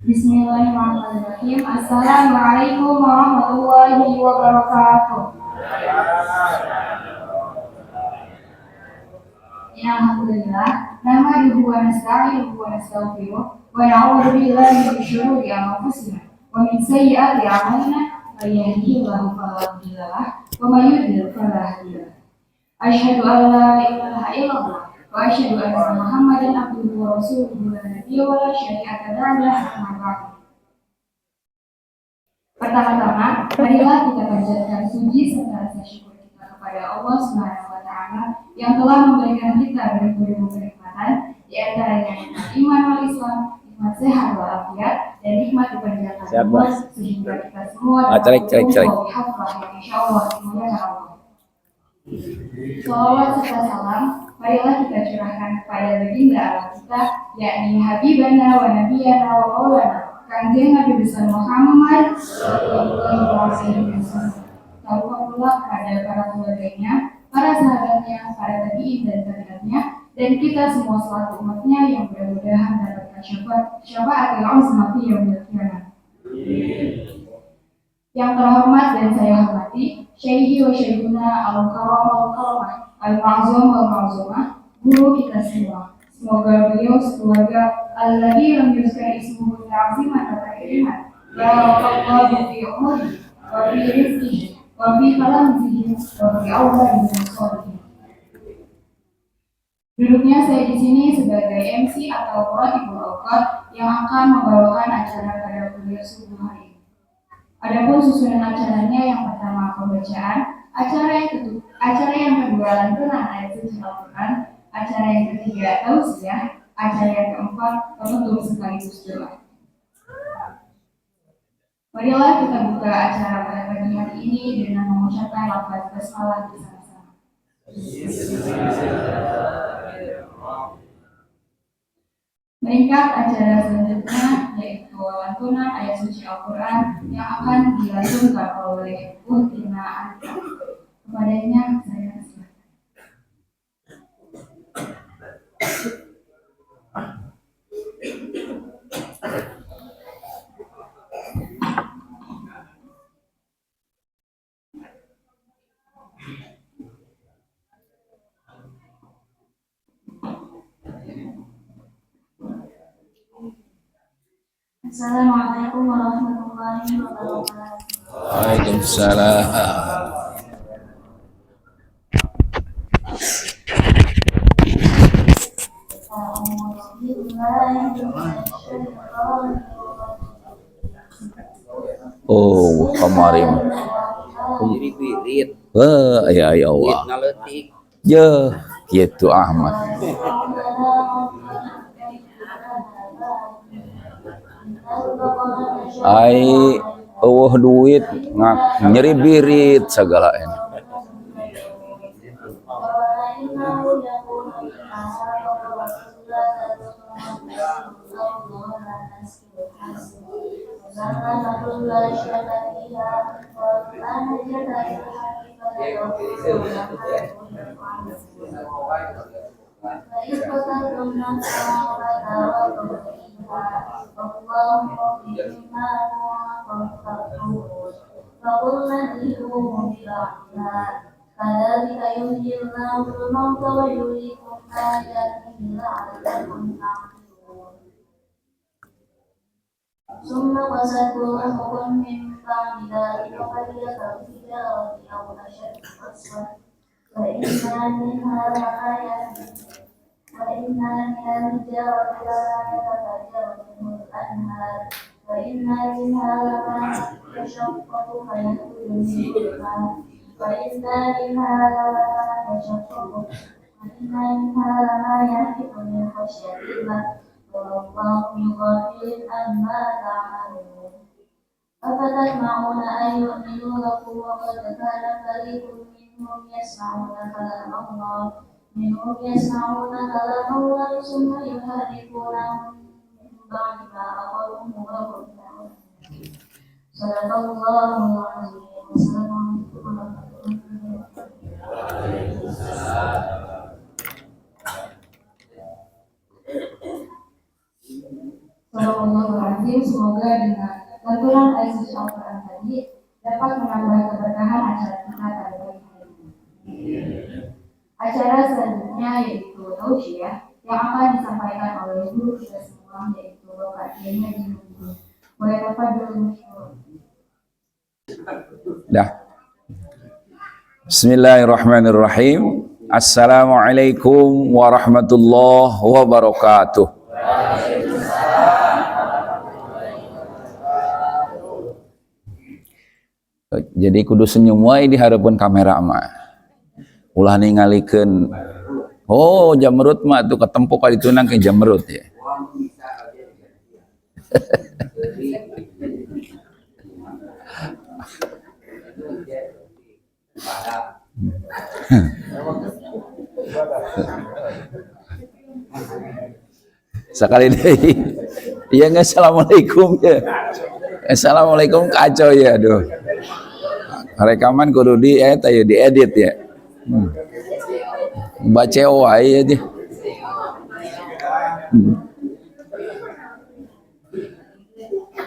Bismillahirrahmanirrahim. Assalamualaikum warahmatullahi wabarakatuh. Alhamdulillah. Nahmaduhu wa nasta'inuhu wa nastaghfiruh wa na'udzu billahi min shururi anfusina wa min sayyiati a'malina. May yahdihillahu fala mudilla lahu wa may yudlil fala hadiya lahu. Asyhadu an la ilaha illallah wa asyhadu anna Muhammadan abduhu wa rasuluhu la nabiyya wa la syari'ata lahu amma ba'd. Pertama-tama, marilah kita panjatkan puji serta rasa syukur kita kepada Allah Subhanahu wa taala yang telah memberikan kita berbagai kenikmatan, di antaranya nikmat iman wal Islam, nikmat sehat wal afiat, dan nikmat dipanjangkan umur sehingga kita semua dapat berkumpul di haflah yang insyaallah dimuliakan Allah. Shalawat serta salam marilah kita curahkan kepada baginda Allah kita, yakni Habibana wa Nabiyana wa Maulana Kanjeng Nabi besar Muhammad sallallahu alaihi wasallam. Lalu pula kepada para keluarganya, para sahabatnya, para tabi'in dan tabi'atnya, dan kita semua selaku umatnya yang mudah-mudahan mendapatkan syafaat yang uzma fi yaumil qiyamah. Yang terhormat dan saya hormati Syekhi wa Syekhuna al-Karam al-Karamah al-Ma'zum wal-Ma'zumah, guru kita semua. Semoga beliau sekeluarga alladzi lam yuzkar ismuhu ta'ziman wa takriman barakallahu fi umrihi wa fi rizqihi wa fi falamzihi wa fi awladihi min sholihin. Duduknya saya di sini sebagai MC atau Quraibul Awqat yang akan membawakan acara pada kuliah subuh hari ini. Adapun susunan acaranya, yang pertama pembacaan, acara yang kedua lantunan ayat suci Al-Quran, acara yang ketiga tausiah, acara yang keempat penutup sekaligus doa. Marilah kita buka acara pada pagi hari ini dengan mengucapkan lafaz basmalah bersama-sama. Meningkat acara selanjutnya yaitu lantunan ayat suci Al-Quran yang akan dilantunkan oleh Uhtina Anta. Kepadanya saya silakan. Assalamualaikum warahmatullahi wabarakatuh. Waalaikumsalam. Oh, kemarin. Jadi birit. Ya Allah. Ngaletik. Ya, gitu Ahmad. Ai duit nyeri birit segala ini. ثم قست قلوبكم من بعد ذلك فهي كالحجارة أو أشد قسوة وإن منها لما يتفجر منه الأنهار وإن منها لما يشقق فيخرج منه الماء وإن منها لما يهبط من خشية الله والله بغافل عما تعملون أفتطمعون أن يؤمنوا لكم وقد كان فريق منهم يسمعون كلام الله ثم يحرفونه من بعد ما عقلوه وهم يعلمون. صدق الله العظيم. والسلام عليكم ورحمة الله وبركاته. Astagfirullahaladzim. Semoga dengan lantunan ayat suci Al-Quran tadi dapat menambah keberkahan acara kita pada pagi hari ini. Acara selanjutnya yaitu tausiah yang akan disampaikan oleh guru kita semua, yaitu Bapak Kiai Haji Muhammad. Boleh Bapak dulu. Dah. Bismillahirrahmanirrahim. Assalamualaikum warahmatullahi wabarakatuh. Jadi kudu senyum wae di harapan kamera mah. Ulah ningalikeun. Oh, jamrut mah tuh ketempo ka ditunang ke jamrut ya. Sekali deh. Iya nggak, assalamualaikum ya. Assalamualaikum kacau ya, aduh. Rekaman kudu diedit ya. Baca wae aja.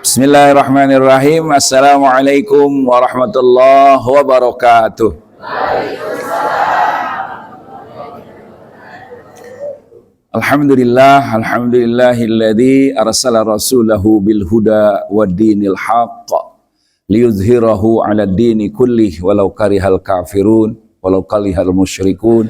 Bismillahirrahmanirrahim. Assalamualaikum warahmatullahi wabarakatuh. Alhamdulillahilladzi arsala rasulahu bil huda wad dinil haqq liyuzhirahu 'ala ad-dini kullih walau karihal kafirun walau karihal musyrikun.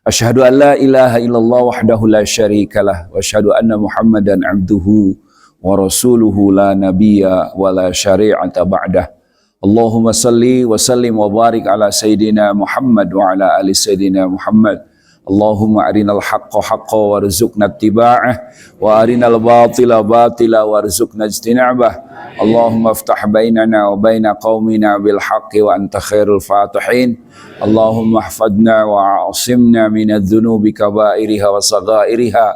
Asyhadu an la ilaha illallah wahdahu la syarikalah wa asyhadu anna Muhammadan 'abduhu wa rasuluhu la nabiyya wa la syari'ata ba'dah. Allahumma salli wa sallim wa barik ala sayyidina Muhammad wa ala ali sayyidina Muhammad. Allahumma arinal haqqa haqqa warzuqna ittiba'ah wa arinal batila batila warzuqna ijtinabah. Allahumma iftah bainana wa baina qaumina bil haqqi wa anta khairul fatihin. Allahumma ihfadna wa a'simna minadh dhunubi kaba'iriha wa saghairiha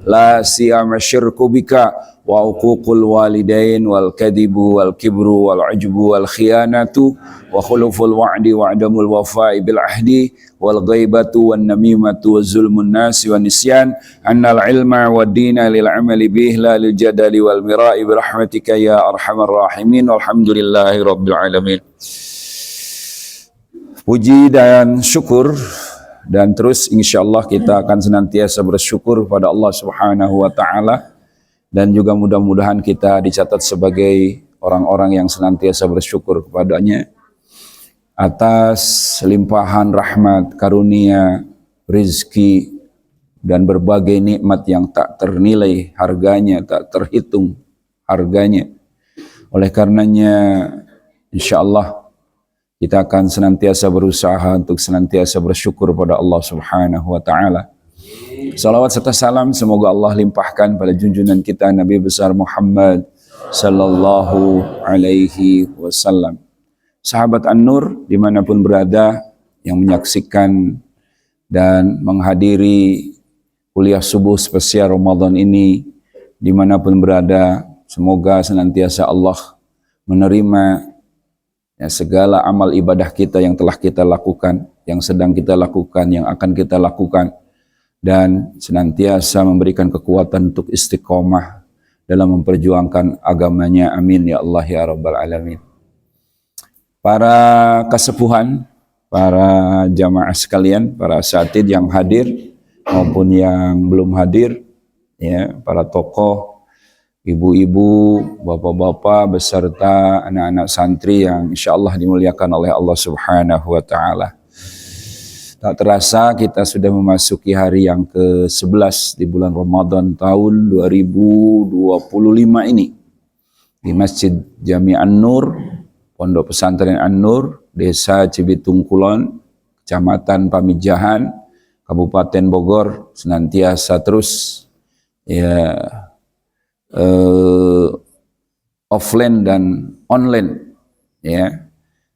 la siyama syirku bika wa uququl walidain wal kadibu wal kibru wal ujbu wal khiyanatu wa khuluful wa'di wa adamul wafa'i bil ahdi wal ghaibatu wan namimatu wa zulmun nasi wa nisyan annal ilma wa dina lil amali bih la lil jadali wal mira'i bi rahmatika ya arhamar rahimin walhamdulillahi rabbil alamin. Puji dan syukur dan terus insyaallah kita akan senantiasa bersyukur pada Allah Subhanahu wa taala, dan juga mudah-mudahan kita dicatat sebagai orang-orang yang senantiasa bersyukur kepadanya atas limpahan rahmat, karunia, rizki, dan berbagai nikmat yang tak ternilai harganya, tak terhitung harganya. Oleh karenanya, insyaallah kita akan senantiasa berusaha untuk senantiasa bersyukur pada Allah Subhanahu wa taala. Salawat serta salam semoga Allah limpahkan pada junjungan kita Nabi besar Muhammad sallallahu alaihi wasallam. Sahabat An-Nur dimanapun berada yang menyaksikan dan menghadiri kuliah subuh spesial Ramadan ini, dimanapun berada, semoga senantiasa Allah menerima ya, segala amal ibadah kita yang telah kita lakukan, yang sedang kita lakukan, yang akan kita lakukan, dan senantiasa memberikan kekuatan untuk istiqomah dalam memperjuangkan agamanya. Amin ya Allah ya Rabbal Alamin. Para kesepuhan, para jamaah sekalian, para asatidz yang hadir maupun yang belum hadir, ya, para tokoh, ibu-ibu, bapak-bapak, beserta anak-anak santri yang insyaallah dimuliakan oleh Allah Subhanahu wa taala. Tak terasa kita sudah memasuki hari yang ke-11 di bulan Ramadan tahun 2025 ini. Di Masjid Jami An-Nur, Pondok Pesantren An-Nur, Desa Cibitung Kulon, Kecamatan Pamijahan, Kabupaten Bogor, senantiasa terus ya offline dan online, ya,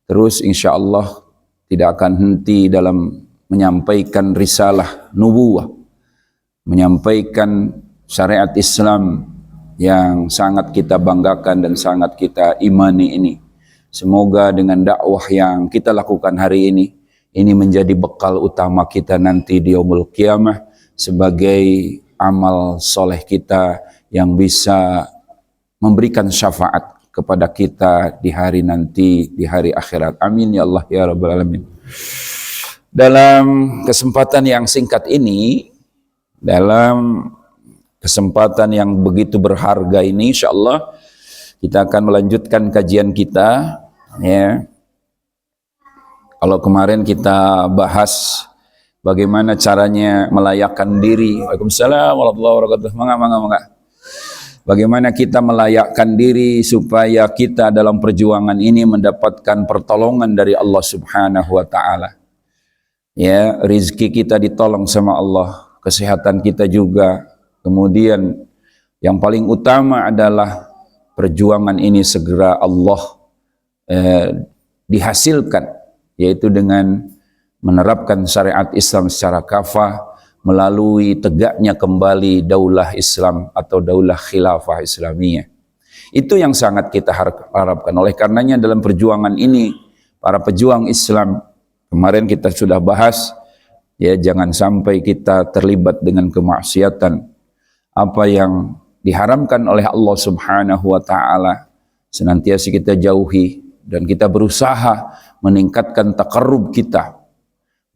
terus insya Allah tidak akan henti dalam menyampaikan risalah nubuwah, menyampaikan syariat Islam yang sangat kita banggakan dan sangat kita imani ini. Semoga dengan dakwah yang kita lakukan hari ini menjadi bekal utama kita nanti di yaumul qiyamah sebagai amal soleh kita yang bisa memberikan syafaat kepada kita di hari nanti, di hari akhirat. Amin ya Allah ya Rabbal Alamin. Dalam kesempatan yang singkat ini, dalam kesempatan yang begitu berharga ini, insya Allah kita akan melanjutkan kajian kita. Ya, kalau kemarin kita bahas bagaimana caranya melayakkan diri. Waalaikumsalam warahmatullahi wabarakatuh. Mangga. Bagaimana kita melayakkan diri supaya kita dalam perjuangan ini mendapatkan pertolongan dari Allah Subhanahu wa taala. Ya, rizki kita ditolong sama Allah, kesehatan kita juga. Kemudian yang paling utama adalah perjuangan ini segera Allah dihasilkan, yaitu dengan menerapkan syariat Islam secara kafah melalui tegaknya kembali daulah Islam atau daulah khilafah Islamiyah. Itu yang sangat kita harapkan. Oleh karenanya dalam perjuangan ini, para pejuang Islam, kemarin kita sudah bahas, ya jangan sampai kita terlibat dengan kemaksiatan. Apa yang diharamkan oleh Allah Subhanahu wa taala senantiasa kita jauhi, dan kita berusaha meningkatkan taqarrub kita,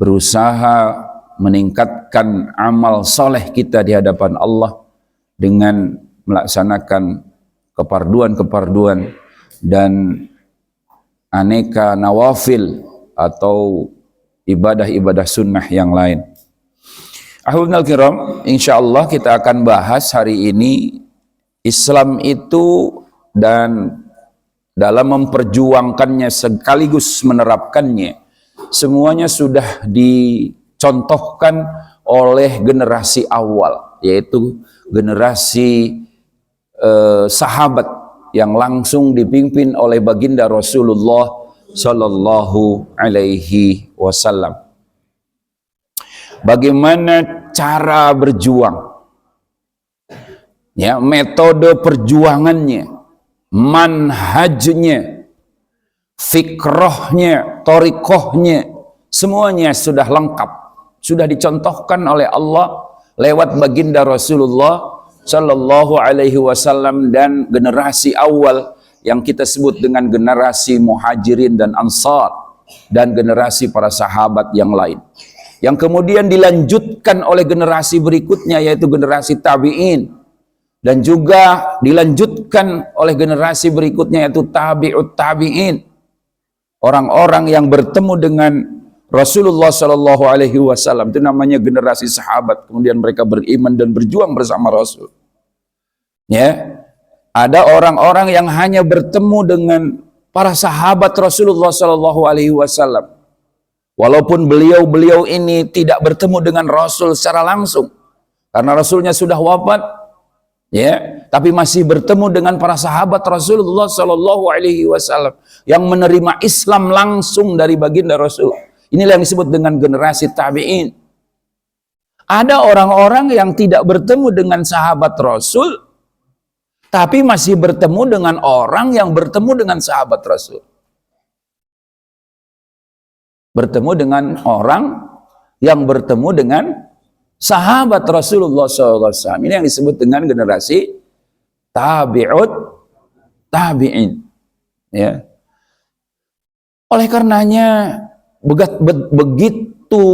berusaha meningkatkan amal soleh kita di hadapan Allah dengan melaksanakan keparduan-keparduan dan aneka nawafil atau ibadah-ibadah sunnah yang lain. Ahbabul kiram, insyaallah kita akan bahas hari ini Islam itu, dan dalam memperjuangkannya sekaligus menerapkannya, semuanya sudah dicontohkan oleh generasi awal, yaitu generasi sahabat yang langsung dipimpin oleh baginda Rasulullah Sallallahu Alaihi Wasallam. Bagaimana cara berjuang, ya, metode perjuangannya, manhajnya, fikrohnya, torikohnya, semuanya sudah lengkap, sudah dicontohkan oleh Allah lewat baginda Rasulullah Sallallahu Alaihi Wasallam dan generasi awal yang kita sebut dengan generasi Muhajirin dan Ansar dan generasi para sahabat yang lain, yang kemudian dilanjutkan oleh generasi berikutnya yaitu generasi tabi'in, dan juga dilanjutkan oleh generasi berikutnya yaitu tabi'ut tabi'in, orang-orang yang bertemu dengan Rasulullah Shallallahu Alaihi Wasallam, itu namanya generasi sahabat. Kemudian mereka beriman dan berjuang bersama Rasul. Ya, ada orang-orang yang hanya bertemu dengan para sahabat Rasulullah Shallallahu Alaihi Wasallam, walaupun beliau ini tidak bertemu dengan Rasul secara langsung, karena Rasulnya sudah wafat, ya, tapi masih bertemu dengan para sahabat Rasulullah Shallallahu Alaihi Wasallam yang menerima Islam langsung dari baginda Rasul. Inilah yang disebut dengan generasi tabi'in. Ada orang-orang yang tidak bertemu dengan sahabat Rasul, tapi masih bertemu dengan orang yang bertemu dengan sahabat Rasul. Bertemu dengan orang yang bertemu dengan sahabat Rasulullah SAW. Ini yang disebut dengan generasi tabi'ut tabi'in. Ya. Oleh karenanya begitu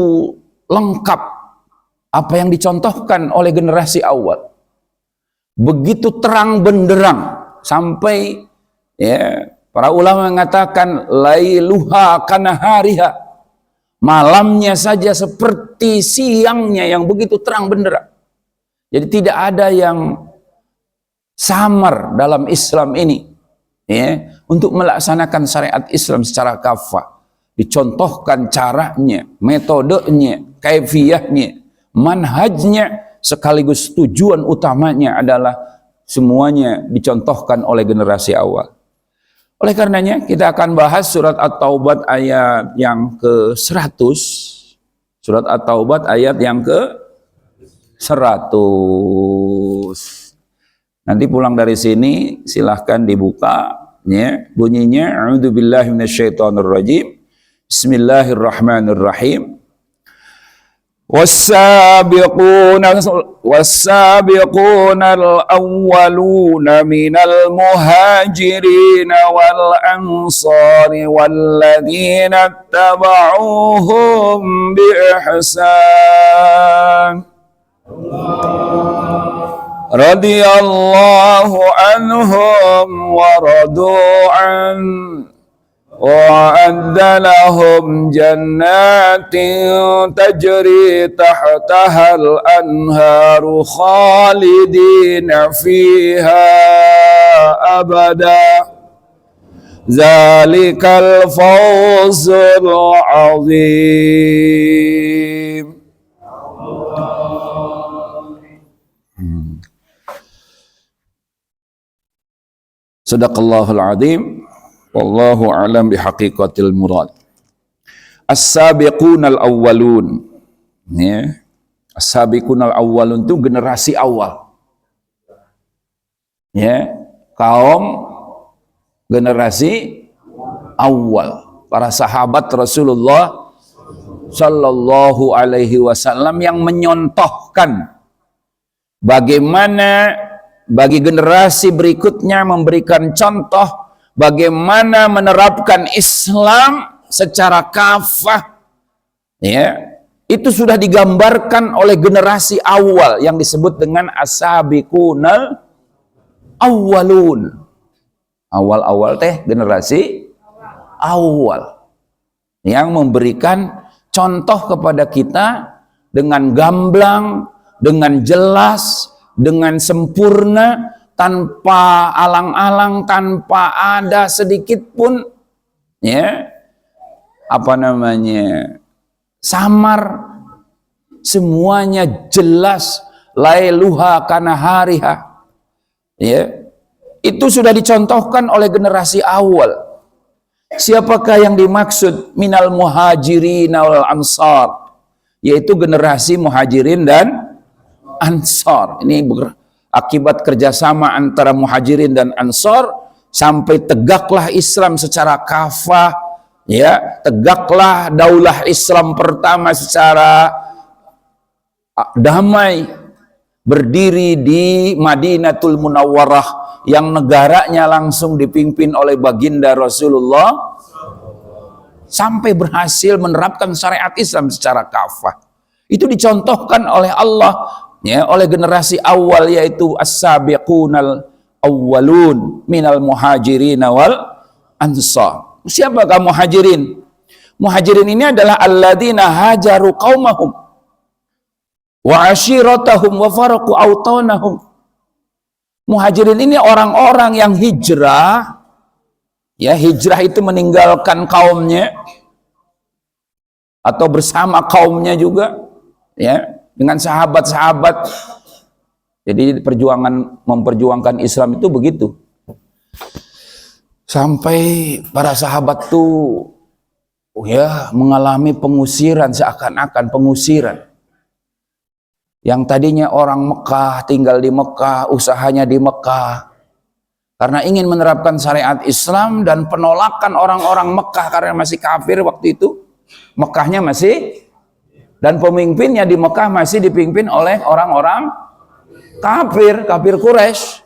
lengkap apa yang dicontohkan oleh generasi awal, begitu terang benderang sampai, ya, para ulama mengatakan lailuha kanahariha, malamnya saja seperti siangnya yang begitu terang benderang. Jadi tidak ada yang samar dalam Islam ini, ya, untuk melaksanakan syariat Islam secara kafah. Dicontohkan caranya, metodenya, kaifiyahnya, manhajnya, sekaligus tujuan utamanya adalah semuanya dicontohkan oleh generasi awal. Oleh karenanya kita akan bahas surat At-Taubah ayat yang ke-100. Surat At-Taubah ayat yang ke-100. Nanti pulang dari sini silahkan dibuka, ya, bunyinya a'udzubillahi minasyaitonirrajim. Bismillahirrahmanirrahim. والسابقون الأولون من المهاجرين والأنصار والذين اتبعوهم بإحسان رضي الله عنهم ورضوا عنه وأعد لهم جنات تجري تحتها الأنهار خالدين فيها أبدا ذلك الفوز العظيم. Sadaqallahul azim. Wallahu a'lam bihaqiqatil murad. As-sabiqunal awwalun. Ya. As-sabiqunal awwalun itu generasi awal. Ya, kaum generasi awal. Para sahabat Rasulullah sallallahu alaihi wasallam yang menyontohkan bagaimana bagi generasi berikutnya memberikan contoh bagaimana menerapkan Islam secara kafah, ya, itu sudah digambarkan oleh generasi awal yang disebut dengan as-sabiqunal awwalun. Awal-awal teh generasi awal yang memberikan contoh kepada kita dengan gamblang, dengan jelas, dengan sempurna, tanpa alang-alang, tanpa ada sedikit pun ya samar, semuanya jelas, lailuha kana hariha. Ya, itu sudah dicontohkan oleh generasi awal. Siapakah yang dimaksud minal muhajirin wal ansar? Yaitu generasi muhajirin dan ansar. Ini akibat kerjasama antara muhajirin dan ansor sampai tegaklah Islam secara kafah, ya, tegaklah daulah Islam pertama secara damai, berdiri di Madinatul Munawwarah yang negaranya langsung dipimpin oleh baginda Rasulullah, sampai berhasil menerapkan syariat Islam secara kafah. Itu dicontohkan oleh Allah, ya, oleh generasi awal, yaitu as-sabiqunal awwalun minal muhajirin wal ansar. Siapakah muhajirin? Muhajirin ini adalah alladzina hajaru qaumahum wa ashiratahum wa faraqu awtanahum. Muhajirin ini orang-orang yang hijrah, ya, hijrah itu meninggalkan kaumnya atau bersama kaumnya juga, ya, dengan sahabat-sahabat. Jadi memperjuangkan Islam itu begitu. Sampai para sahabat tuh ya mengalami pengusiran, seakan-akan pengusiran. Yang tadinya orang Mekah tinggal di Mekah, usahanya di Mekah, karena ingin menerapkan syariat Islam, dan penolakan orang-orang Mekah karena masih kafir waktu itu. Mekahnya masih, dan pemimpinnya di Mekah masih dipimpin oleh orang-orang kafir Quraisy.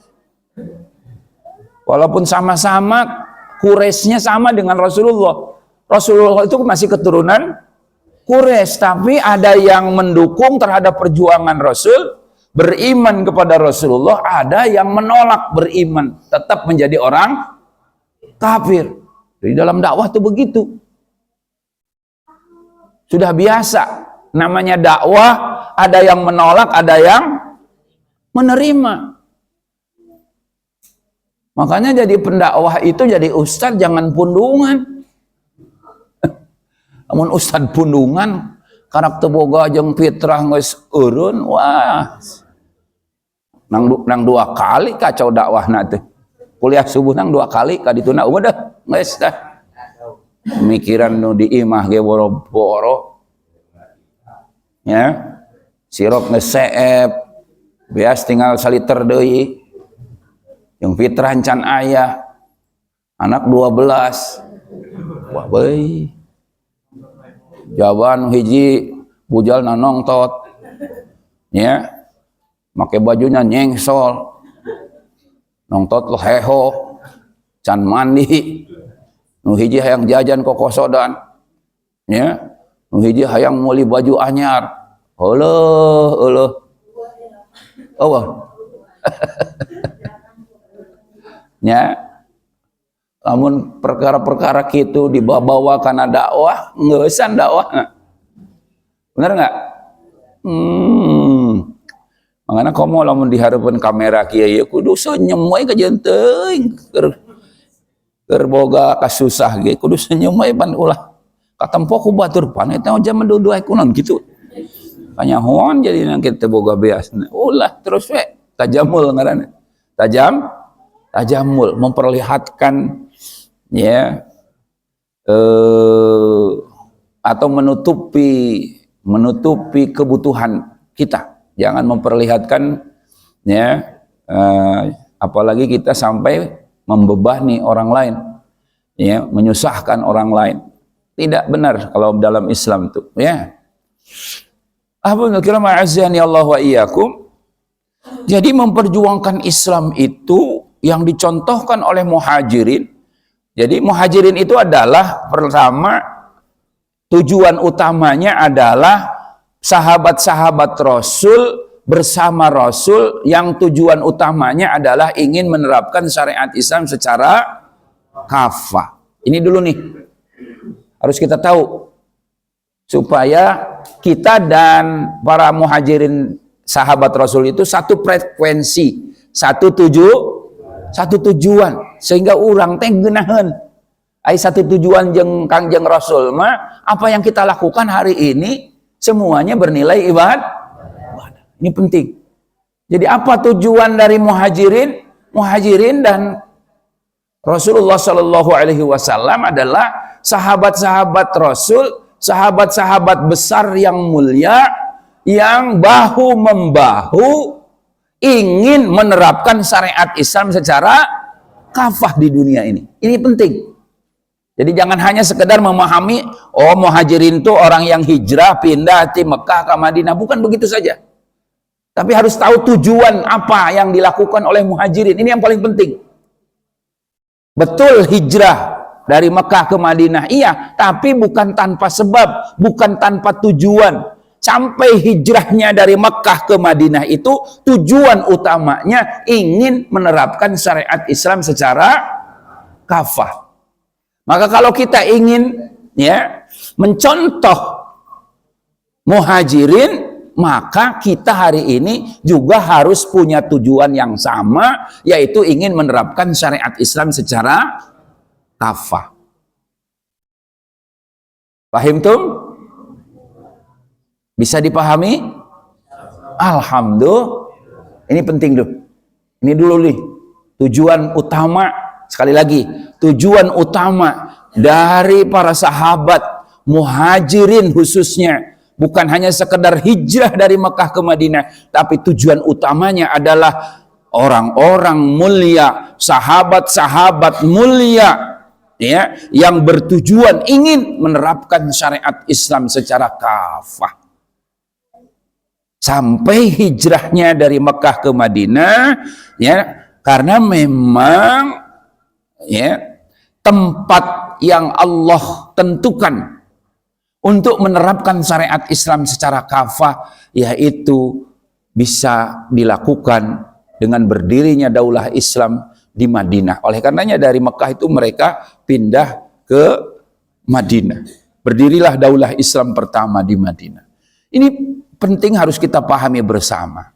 Walaupun sama-sama Quraisynya sama dengan Rasulullah. Rasulullah itu masih keturunan Quraisy, tapi ada yang mendukung terhadap perjuangan Rasul, beriman kepada Rasulullah, ada yang menolak beriman, tetap menjadi orang kafir. Di dalam dakwah itu begitu. Sudah biasa. Namanya dakwah, ada yang menolak, ada yang menerima. Makanya jadi pendakwah itu, jadi ustaz jangan pundungan. Amun ustaz pundungan, karakter boga jeung fitrah geus eureun, wah. Nang 2 kali kacau dakwahna teh. Kuliah subuh nang 2 kali ka dituna udah geus dah. Pemikiran nu di imah ge boro-boro. Ya, sirop ngeseep, beas tinggal saliter deui. Yang fitrah can aya, anak 12, wah beuy, jawaban hiji bujal nonongtot, ya, pakai bajunya nyengsol, nongtot lo heho, can mandi, nu hiji hayang jajan kokosodan, ya, nu hiji hayang meuli baju anyar, heuleuk, oh, ya, namun perkara-perkara gitu dibawa karena dakwah, ngeusan dakwah, bener nggak? Makanya kamu lamun dihareupeun kamera kieu ya kudu senyum we kajeun teuing keur boga kasusah ge kudu senyum we pan ulah katempo ku batur pan eta zaman duduh kunaon kitu kanyahoan jadi kitu boga beas ulah terus we tajamul ngaranna tajamul memperlihatkan ya atau menutupi kebutuhan kita. Jangan memperlihatkan ya apalagi kita sampai membebani orang lain, ya, menyusahkan orang lain. Tidak benar kalau dalam Islam itu, ya. Ahbabul kiram a'azzani Allah wa iyyakum. Jadi memperjuangkan Islam itu yang dicontohkan oleh muhajirin. Jadi muhajirin itu adalah pertama tujuan utamanya adalah sahabat-sahabat Rasul bersama Rasul yang tujuan utamanya adalah ingin menerapkan syariat Islam secara kafah. Ini dulu nih, harus kita tahu supaya kita dan para muhajirin sahabat Rasul itu satu frekuensi, satu tujuan, sehingga orang teh geunaheun ai satu tujuan jeung Kangjeng Rasul mah apa yang kita lakukan hari ini semuanya bernilai ibadah. Ini penting. Jadi apa tujuan dari muhajirin? Muhajirin dan Rasulullah Shallallahu Alaihi Wasallam adalah sahabat-sahabat Rasul, sahabat-sahabat besar yang mulia, yang bahu membahu ingin menerapkan syariat Islam secara kafah di dunia ini. Ini penting. Jadi jangan hanya sekedar memahami, oh muhajirin itu orang yang hijrah pindah di Mekah ke Madinah. Bukan begitu saja. Tapi harus tahu tujuan apa yang dilakukan oleh muhajirin. Ini yang paling penting. Betul hijrah dari Mekah ke Madinah, iya. Tapi bukan tanpa sebab, bukan tanpa tujuan. Sampai hijrahnya dari Mekah ke Madinah itu tujuan utamanya ingin menerapkan syariat Islam secara kafah. Maka kalau kita ingin ya mencontoh muhajirin, maka kita hari ini juga harus punya tujuan yang sama, yaitu ingin menerapkan syariat Islam secara kafah. Paham tum? Bisa dipahami? Alhamdulillah. Ini penting dulu. Ini dulu nih tujuan utama. Sekali lagi, tujuan utama dari para sahabat muhajirin khususnya bukan hanya sekedar hijrah dari Mekah ke Madinah, tapi tujuan utamanya adalah orang-orang mulia, sahabat-sahabat mulia, ya, yang bertujuan ingin menerapkan syariat Islam secara kafah. Sampai hijrahnya dari Mekah ke Madinah, ya, karena memang ya tempat yang Allah tentukan untuk menerapkan syariat Islam secara kafah, yaitu bisa dilakukan dengan berdirinya daulah Islam di Madinah. Oleh karenanya dari Mekah itu mereka pindah ke Madinah. Berdirilah daulah Islam pertama di Madinah. Ini penting harus kita pahami bersama.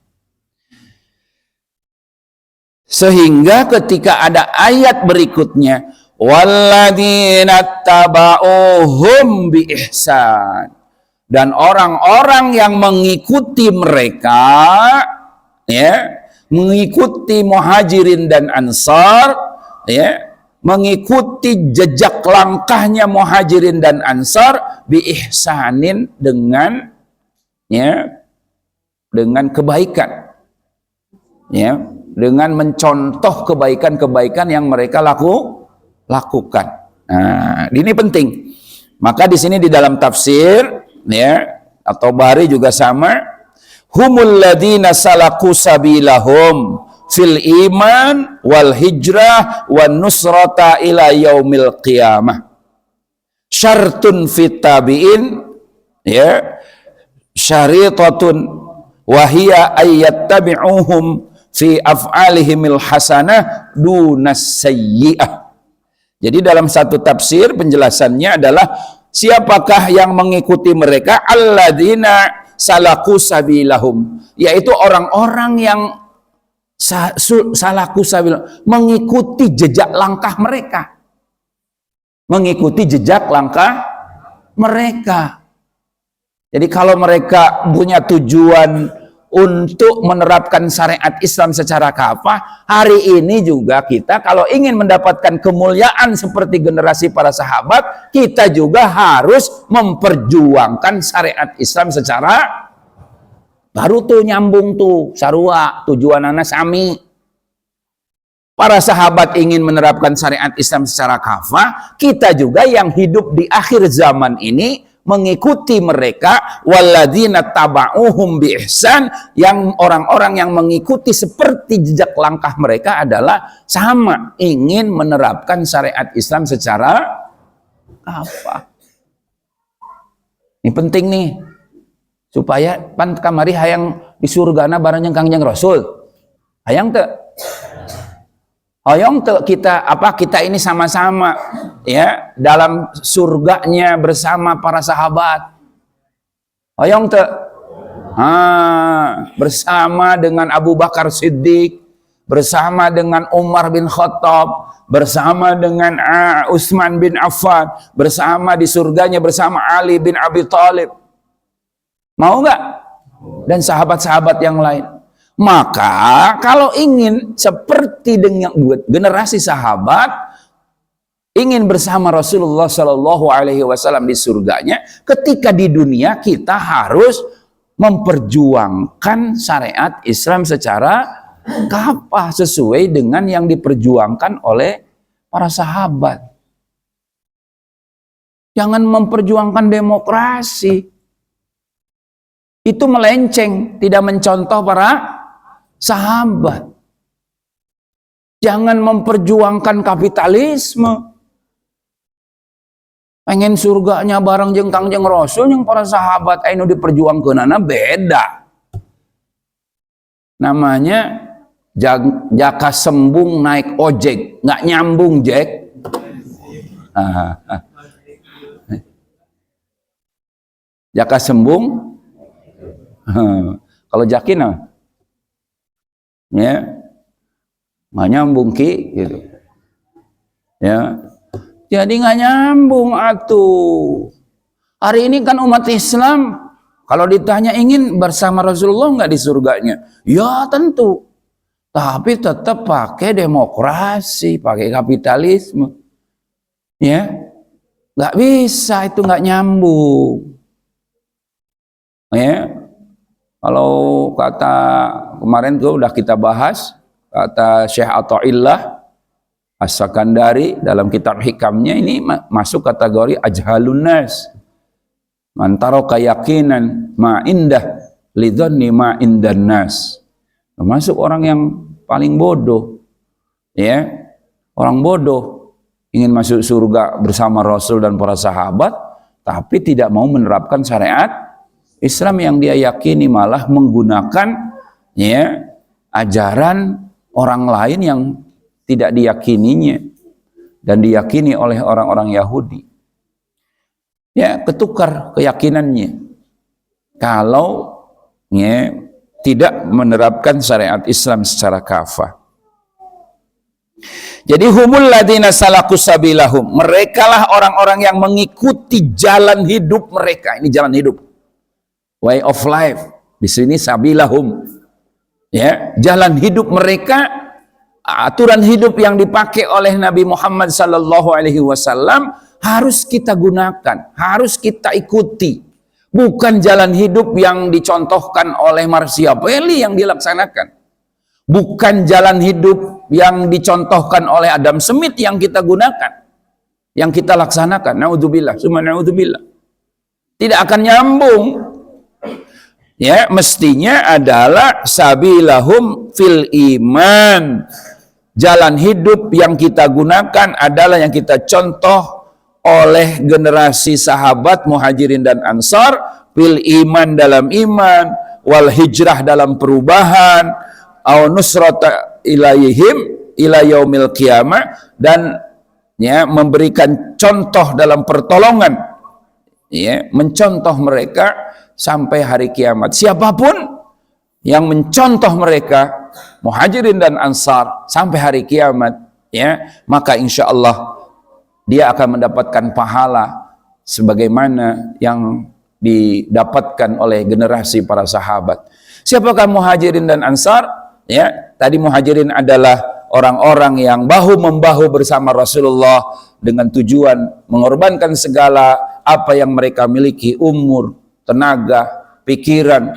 Sehingga ketika ada ayat berikutnya, walladzina taba'uhum bi ihsan, dan orang-orang yang mengikuti mereka, ya, mengikuti muhajirin dan ansar, ya, mengikuti jejak langkahnya muhajirin dan ansar bi ihsanin dengan, ya, dengan kebaikan, ya, dengan mencontoh kebaikan-kebaikan yang mereka lakukan. Nah, ini penting. Maka di sini di dalam tafsir, ya, At-Tabari juga sama. Humul ladina salaku sabilahum fil iman wal hijrah wan nusrata ila yaumil qiyamah. Syartun fit tabi'in, ya, syaritatun wahiyya ayyattabi'uhum fi af'alihimil hasanah dunas sayyi'ah. Jadi dalam satu tafsir penjelasannya adalah siapakah yang mengikuti mereka? Alladzina salaku sabilahum, yaitu orang-orang yang salaku sabilahum, mengikuti jejak langkah mereka. Mengikuti jejak langkah mereka. Jadi kalau mereka punya tujuan untuk menerapkan syariat Islam secara kafah, hari ini juga kita kalau ingin mendapatkan kemuliaan seperti generasi para sahabat, kita juga harus memperjuangkan syariat Islam secara, baru tuh nyambung tuh sarua, tujuan anak sami. Para sahabat ingin menerapkan syariat Islam secara kafah, kita juga yang hidup di akhir zaman ini mengikuti mereka. Walladzina taba'uhum bi ihsan, yang orang-orang yang mengikuti seperti jejak langkah mereka adalah sama ingin menerapkan syariat Islam secara kafah. Ini penting nih, supaya pan kamari hayang di surgana bareng yang Kangjeng Rasul. Hayang teu? Hoyong tuh kita ini sama-sama ya dalam surganya bersama para sahabat. Hoyong tuh bersama dengan Abu Bakar Siddiq, bersama dengan Umar bin Khattab, bersama dengan Utsman bin Affan, bersama di surganya bersama Ali bin Abi Thalib. Mau nggak? Dan sahabat-sahabat yang lain. Maka kalau ingin seperti dengan generasi sahabat, ingin bersama Rasulullah Shallallahu Alaihi Wasallam di surganya, ketika di dunia kita harus memperjuangkan syariat Islam secara kafah sesuai dengan yang diperjuangkan oleh para sahabat. Jangan memperjuangkan demokrasi, itu melenceng, tidak mencontoh para sahabat. Jangan memperjuangkan kapitalisme. Pengen surganya bareng jeung Kangjeng Rasul, yang para sahabat anu diperjuangkeunana beda. Namanya jaka sembung naik ojek, nggak nyambung Jack. Jaka sembung, kalau jakin ya nggak nyambung ki gitu ya, jadi nggak nyambung atuh. Hari ini kan umat Islam kalau ditanya ingin bersama Rasulullah nggak di surganya, ya tentu, tapi tetap pakai demokrasi, pakai kapitalisme ya, nggak bisa, itu nggak nyambung ya. Kalau kata kemarin tuh udah kita bahas, kata Syekh Athaillah As-Sakandari dalam kitab hikamnya, ini masuk kategori ajhalun nas. Mantaro keyakinan ma indah lidhonni ma indan nas. Termasuk orang yang paling bodoh. Ya. Orang bodoh ingin masuk surga bersama Rasul dan para sahabat, tapi tidak mau menerapkan syariat Islam yang dia yakini, malah menggunakan ya ajaran orang lain yang tidak diyakininya dan diyakini oleh orang-orang Yahudi. Ya, ketukar keyakinannya kalau ya tidak menerapkan syariat Islam secara kafah. Jadi humul ladina salaku sabilahum, merekalah orang-orang yang mengikuti jalan hidup mereka. Ini jalan hidup, way of life. Di sini sabilahum, ya, jalan hidup mereka, aturan hidup yang dipakai oleh Nabi Muhammad sallallahu alaihi wasallam harus kita gunakan, harus kita ikuti. Bukan jalan hidup yang dicontohkan oleh Machiavelli yang dilaksanakan. Bukan jalan hidup yang dicontohkan oleh Adam Smith yang kita gunakan, yang kita laksanakan. Naudzubillah, summa naudzubillah. Tidak akan nyambung. ya mestinya adalah sabilahum fil iman. Jalan hidup yang kita gunakan adalah yang kita contoh oleh generasi sahabat Muhajirin dan Ansar, fil iman dalam iman, wal hijrah dalam perubahan, au nusrata ilaihim ila yaumil qiyamah, dan ya memberikan contoh dalam pertolongan, ya mencontoh mereka sampai hari kiamat. Siapapun yang mencontoh mereka Muhajirin dan Ansar sampai hari kiamat, ya maka insya Allah dia akan mendapatkan pahala sebagaimana yang didapatkan oleh generasi para sahabat. Siapakah Muhajirin dan Ansar? Ya, tadi Muhajirin adalah orang-orang yang bahu-membahu bersama Rasulullah dengan tujuan mengorbankan segala apa yang mereka miliki, umur, tenaga, pikiran,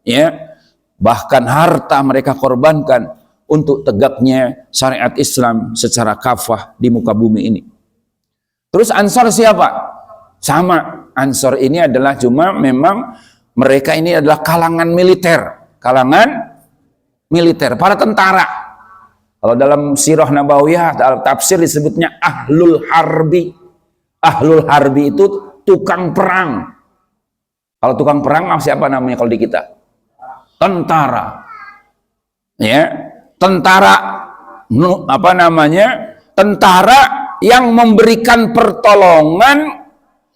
ya, bahkan harta mereka korbankan untuk tegaknya syariat Islam secara kafah di muka bumi ini. Terus Ansar siapa? Sama, Ansar ini adalah cuma memang mereka ini adalah kalangan militer, para tentara. Kalau dalam sirah Nabawiyah, dalam tafsir disebutnya ahlul harbi. Ahlul harbi itu tukang perang. Kalau tukang perang siapa namanya kalau di kita? Tentara. Ya, tentara apa namanya? Tentara yang memberikan pertolongan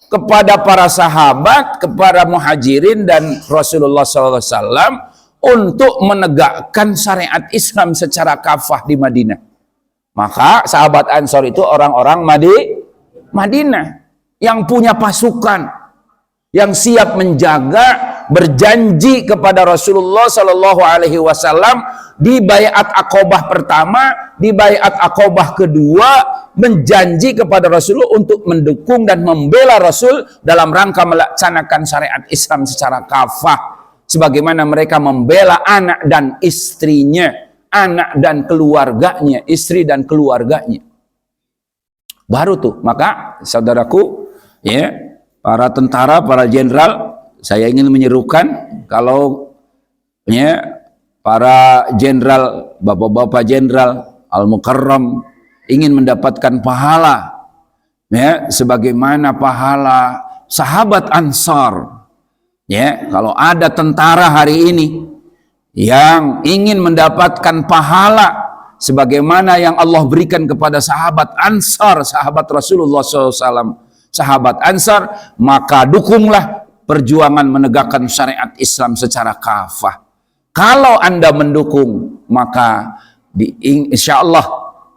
kepada para sahabat, kepada Muhajirin dan Rasulullah SAW untuk menegakkan syariat Islam secara kafah di Madinah. Maka sahabat Ansor itu orang-orang Madinah yang punya pasukan, yang siap menjaga, berjanji kepada Rasulullah SAW di baiat Aqobah pertama, di baiat Aqobah kedua, menjanji kepada Rasulullah untuk mendukung dan membela Rasul dalam rangka melaksanakan syariat Islam secara kafah, sebagaimana mereka membela anak dan istrinya, anak dan keluarganya, istri dan keluarganya. Baru tuh, maka saudaraku, ya, para tentara, para jenderal, saya ingin menyerukan kalau ya para jenderal, bapak-bapak jenderal Al-Mukarram ingin mendapatkan pahala, ya sebagaimana pahala sahabat Ansar. Ya, kalau ada tentara hari ini yang ingin mendapatkan pahala sebagaimana yang Allah berikan kepada sahabat Ansar, sahabat Rasulullah SAW, sahabat Ansar, maka dukunglah perjuangan menegakkan syariat Islam secara kafah. Kalau Anda mendukung, maka insya Allah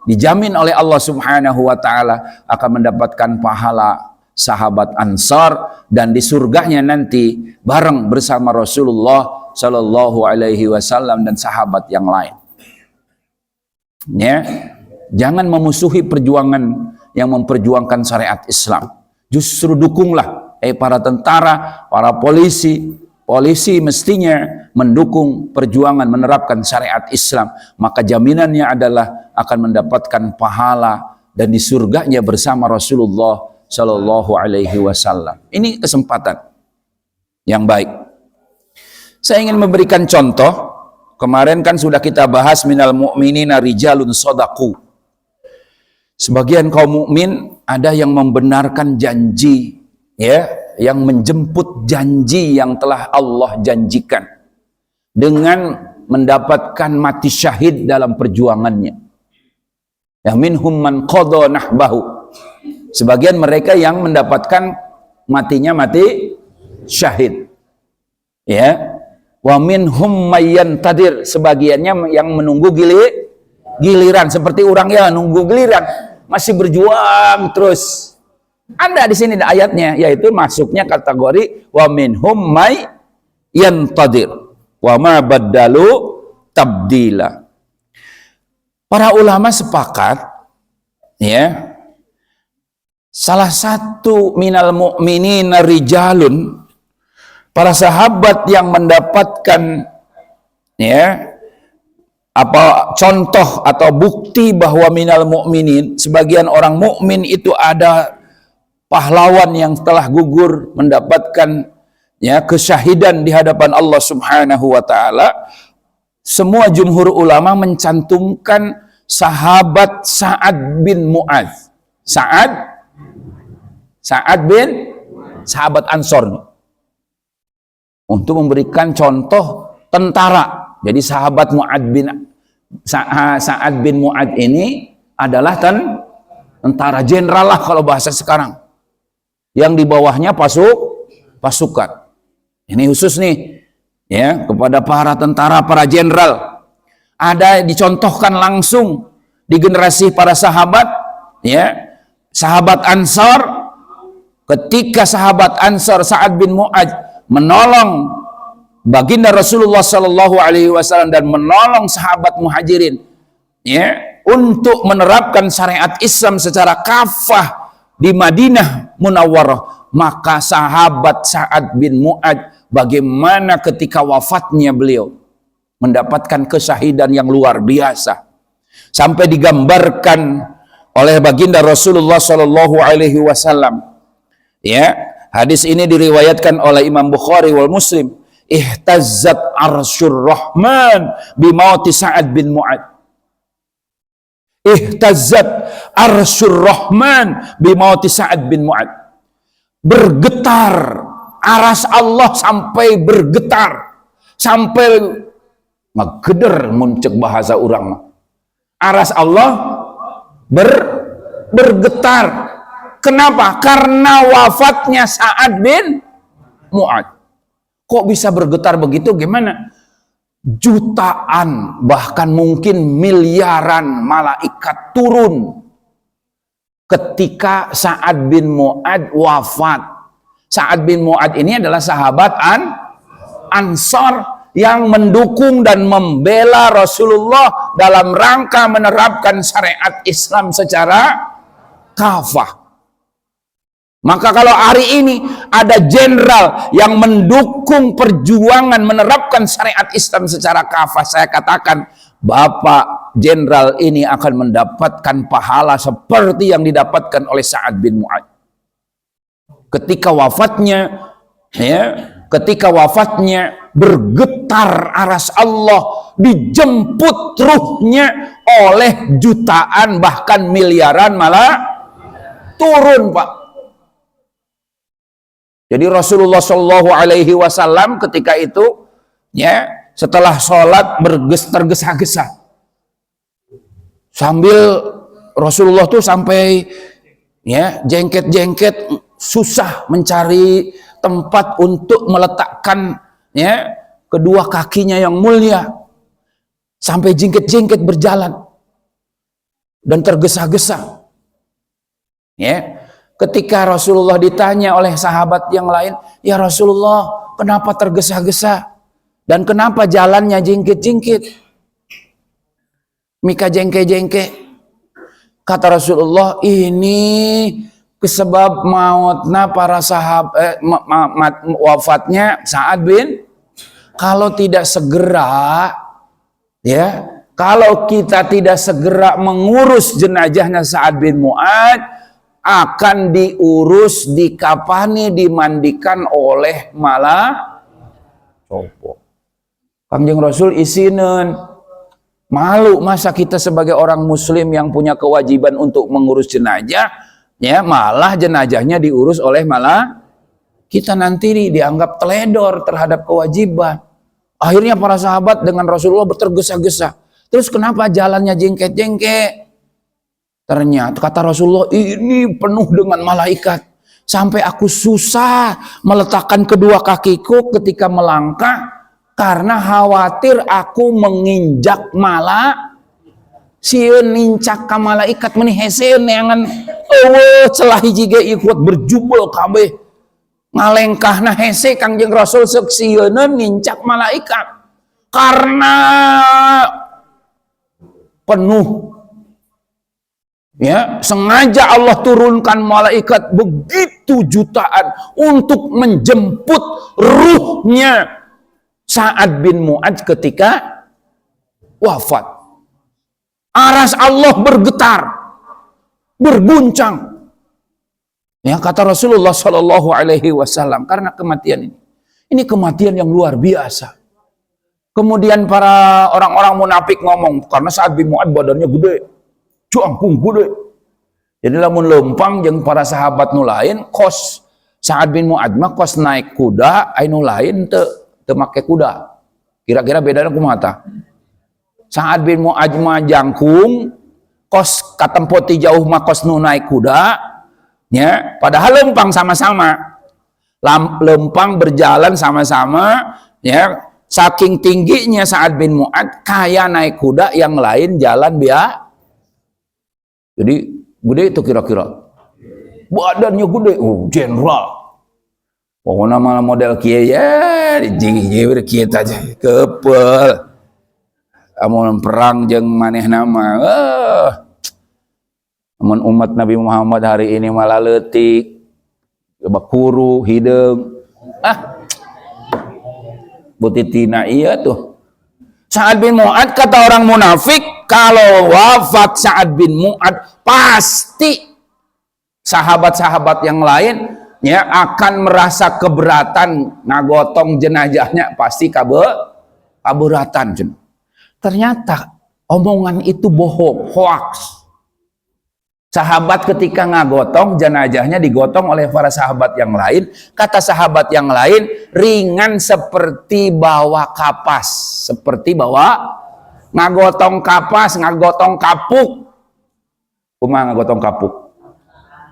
dijamin oleh Allah Subhanahu wa Ta'ala akan mendapatkan pahala sahabat Ansar, dan di surganya nanti bareng bersama Rasulullah Shallallahu Alaihi Wasallam dan sahabat yang lain. Ya, jangan memusuhi perjuangan yang memperjuangkan syariat Islam. Justru dukunglah, para tentara, para polisi mestinya mendukung perjuangan menerapkan syariat Islam. Maka jaminannya adalah akan mendapatkan pahala dan di surganya bersama Rasulullah Shallallahu Alaihi Wasallam. Ini kesempatan yang baik. Saya ingin memberikan contoh. Kemarin kan sudah kita bahas minal mu'minina rijalun shadaqu. Sebagian kaum mukmin ada yang membenarkan janji, ya, yang menjemput janji yang telah Allah janjikan dengan mendapatkan mati syahid dalam perjuangannya. Ya minhum man qadha nahbahu. Sebagian mereka yang mendapatkan matinya mati syahid. Ya. Wa minhum mayyantadir, sebagiannya yang menunggu giliran, seperti orang ya nunggu giliran, masih berjuang terus. Ada di sini ayatnya, yaitu masuknya kategori wa minhum mayyantadir wa ma baddalu tabdila. Para ulama sepakat, ya, salah satu minal mu'minina rijalun, para sahabat yang mendapatkan, ya, apa contoh atau bukti bahwa minal mu'minin, sebagian orang mukmin itu ada pahlawan yang telah gugur mendapatkan ya kesyahidan di hadapan Allah Subhanahu wa taala, semua jumhur ulama mencantumkan sahabat Sa'ad bin Mu'adz. Sa'ad bin sahabat Ansor nih. Untuk memberikan contoh tentara. Jadi sahabat Sa'ad bin Mu'adz ini adalah tentara jenderal lah kalau bahasa sekarang. Yang di bawahnya pasukan. Ini khusus nih ya kepada para tentara, para jenderal. Ada dicontohkan langsung di generasi para sahabat, ya. Sahabat Ansar, ketika sahabat Ansar Sa'ad bin Mu'adz menolong baginda Rasulullah Shallallahu Alaihi Wasallam dan menolong sahabat Muhajirin, ya, untuk menerapkan syariat Islam secara kafah di Madinah Munawwarah, maka sahabat Sa'ad bin Mu'adz bagaimana ketika wafatnya beliau mendapatkan kesyahidan yang luar biasa, sampai digambarkan oleh baginda Rasulullah Shallallahu Alaihi Wasallam. Ya, hadis ini diriwayatkan oleh Imam Bukhari wal Muslim. Ihtazzat arsyur Rahman bimauti Sa'ad bin Mu'adz. Ihtazzat arsyur Rahman bimauti Sa'ad bin Mu'adz. Bergetar aras Allah sampai bergetar, sampai mageder muncul bahasa orang mah. Aras Allah bergetar. Kenapa? Karena wafatnya Sa'ad bin Mu'adz. Kok bisa bergetar begitu? Gimana? Jutaan, bahkan mungkin miliaran malaikat turun ketika Sa'ad bin Mu'adz wafat. Sa'ad bin Mu'adz ini adalah sahabat Ansar yang mendukung dan membela Rasulullah dalam rangka menerapkan syariat Islam secara kafah. Maka kalau hari ini ada jenderal yang mendukung perjuangan menerapkan syariat Islam secara kafah, saya katakan Bapak jenderal ini akan mendapatkan pahala seperti yang didapatkan oleh Sa'ad bin Mu'adz. Ketika wafatnya, bergetar aras Allah, dijemput ruhnya oleh jutaan bahkan miliaran malah turun, Pak. Jadi Rasulullah Shallallahu Alaihi Wasallam ketika itu, ya, setelah sholat tergesa-gesa, sambil Rasulullah tuh sampai, ya, jengket-jengket, susah mencari tempat untuk meletakkan, ya, kedua kakinya yang mulia, sampai jengket-jengket berjalan dan tergesa-gesa, ya. Ketika Rasulullah ditanya oleh sahabat yang lain, ya Rasulullah, kenapa tergesa-gesa? Dan kenapa jalannya jingkit-jingkit? Mika jengke-jengke. Kata Rasulullah, ini kesebab mautnya para sahabat, wafatnya Sa'ad bin. Kalau tidak segera, ya, kalau kita tidak segera mengurus jenazahnya Sa'ad bin Mu'adz, akan diurus, dikafani, dimandikan oleh malah copo. Kangjeng Rasul isinen. Malu masa kita sebagai orang muslim yang punya kewajiban untuk mengurus jenazah, ya, malah jenazahnya diurus oleh malah kita nanti dianggap teledor terhadap kewajiban. Akhirnya para sahabat dengan Rasulullah bertergesa-gesa. Terus kenapa jalannya jengket-jengket? Ternyata kata Rasulullah, ini penuh dengan malaikat. Sampai aku susah meletakkan kedua kakiku ketika melangkah, karena khawatir aku menginjak malah sieun nincak ka malaikat meni hese neangan celah hiji ge ikut berjubel kabeh ngalengkahna hese Kangjeng Rasul sok sieun nincak malaikat karena penuh. Ya, sengaja Allah turunkan malaikat begitu jutaan untuk menjemput ruhnya Sa'ad bin Mu'adz ketika wafat. Aras Allah bergetar, berguncang. Ya, kata Rasulullah Shallallahu Alaihi Wasallam, karena kematian ini. Ini kematian yang luar biasa. Kemudian para orang-orang munafik ngomong, karena Sa'ad bin Mu'adz badannya gede, jangkung gede. Jadi lamun lempang jeung para sahabat nu lain, kos Sa'ad bin Mu'adz mah kos naik kuda, anu lain teu make kuda. Kira-kira bedana kumaha tah? Sa'ad bin Mu'adz mah jangkung, kos katempo ti jauh mah kos nu naik kuda, nya padahal lempang sama-sama. Lempang berjalan sama-sama, ya. Saking tingginya Sa'ad bin Mu'adz kaya naik kuda, yang lain jalan biasa. Jadi gede itu kira-kira. Badannya gede, jenderal. Pokoknya malah model kieu ya, jigih kieu aja kepel. Amun perang jeung manehna mah amun umat Nabi Muhammad hari ini malah leutik, bakuru, hideung. Butitina iya tuh. Sa'ad bin Mu'adz kata orang munafik, kalau wafat Sa'ad bin Mu'adz pasti sahabat-sahabat yang lain ya akan merasa keberatan ngagotong jenazahnya, pasti kaberatan. Ternyata omongan itu bohong, hoax. Sahabat ketika ngagotong jenazahnya digotong oleh para sahabat yang lain, kata sahabat yang lain ringan seperti bawa kapas, seperti bawa ngagotong kapas, ngagotong kapuk. Kumaha ngagotong kapuk?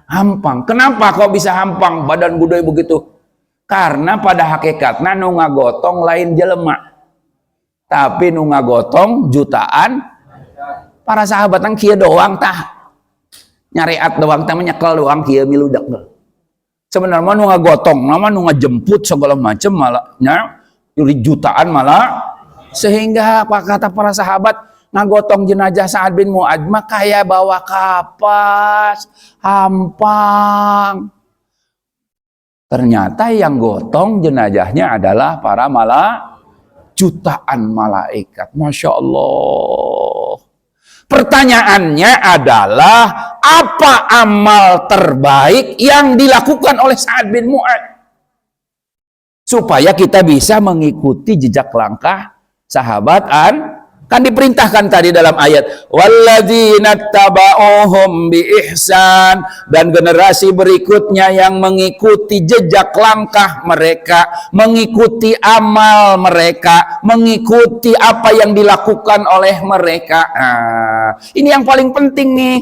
Hampang. Kenapa kok bisa hampang badan gede begitu? Karena pada hakikatnya nu ngagotong lain jelema, tapi nu ngagotong jutaan para sahabat yang kieu doang tah. Nyariat doang, teh nyekel doang kieu miludak. Sebenarnya nu ngagotong, nama nu ngajemput segala macam malah nya jutaan malah, sehingga apa kata para sahabat ngagotong jenazah Sa'ad bin Mu'adz mah kaya bawa kapas, hampang. Ternyata yang gotong jenazahnya adalah para jutaan malaikat. Masya Allah. Pertanyaannya adalah, apa amal terbaik yang dilakukan oleh Sa'ad bin Mu'adz supaya kita bisa mengikuti jejak langkah sahabat? Kan diperintahkan tadi dalam ayat, walladzina taba'uhum bi ihsan, dan generasi berikutnya yang mengikuti jejak langkah mereka, mengikuti amal mereka, mengikuti apa yang dilakukan oleh mereka. Ini yang paling penting nih.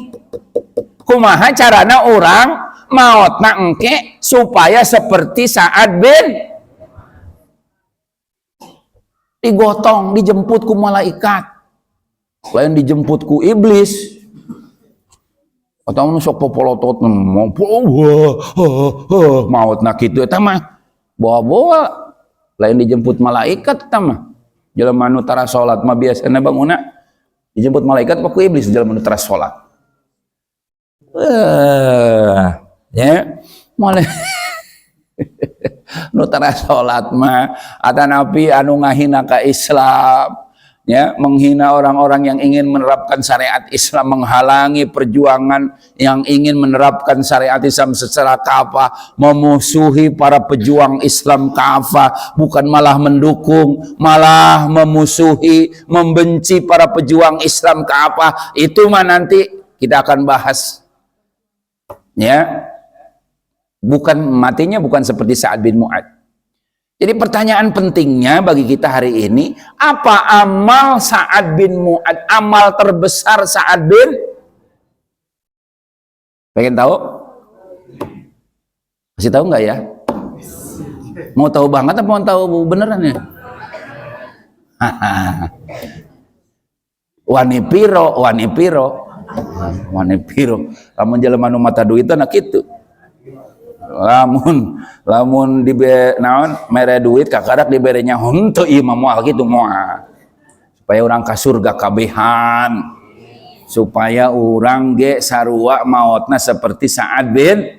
Kumaha carana orang maotna engke supaya seperti Sa'ad bin digotong, dijemput ku malaikat, lain dijemput ku iblis. Atau nu sok popolotot maotna kitu eta mah bawa-bawa, lain dijemput malaikat eta mah. Jelema nu tara salat mah biasana banguna dijemput malaikat ku iblis, jelema nu tara salat. Ya, mulai nu tara salat mah atanapi anu ngahina ka Islam, ya, menghina orang-orang yang ingin menerapkan syariat Islam, menghalangi perjuangan yang ingin menerapkan syariat Islam secara kafah, memusuhi para pejuang Islam kafah, bukan malah mendukung, malah memusuhi, membenci para pejuang Islam kafah. Itu mah nanti kita akan bahas, ya. Bukan matinya bukan seperti Sa'ad bin Mu'adz. Jadi pertanyaan pentingnya bagi kita hari ini, apa amal Sa'ad bin Mu'adz, amal terbesar Sa'ad bin? Pengen tahu? Kasih tahu nggak ya? Mau tahu banget apa mau tahu beneran ya? Wani piro. Lamun jelema nu mata duit anak itu. Lamun naon mere duit kakadak diberenya henteu ieu mah moal kitu moal. Supaya orang ka surga kabehan. Supaya orang ge sarua maotna seperti Sa'ad bin.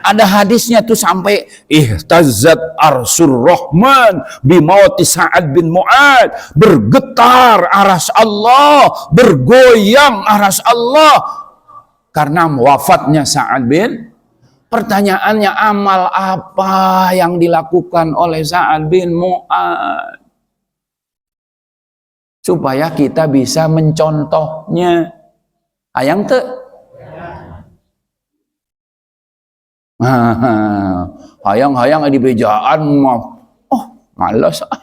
Ada hadisnya tuh sampai ihtazzat arsyur rahman bi mauti Sa'ad bin Mu'adz, bergetar arsy Allah, bergoyang arsy Allah karena wafatnya Sa'ad bin Pertanyaannya, amal apa yang dilakukan oleh Sa'ad bin Mu'ad supaya kita bisa mencontohnya? Hayang teu? Hayang-hayang di bejaan mah. Oh, malas ah.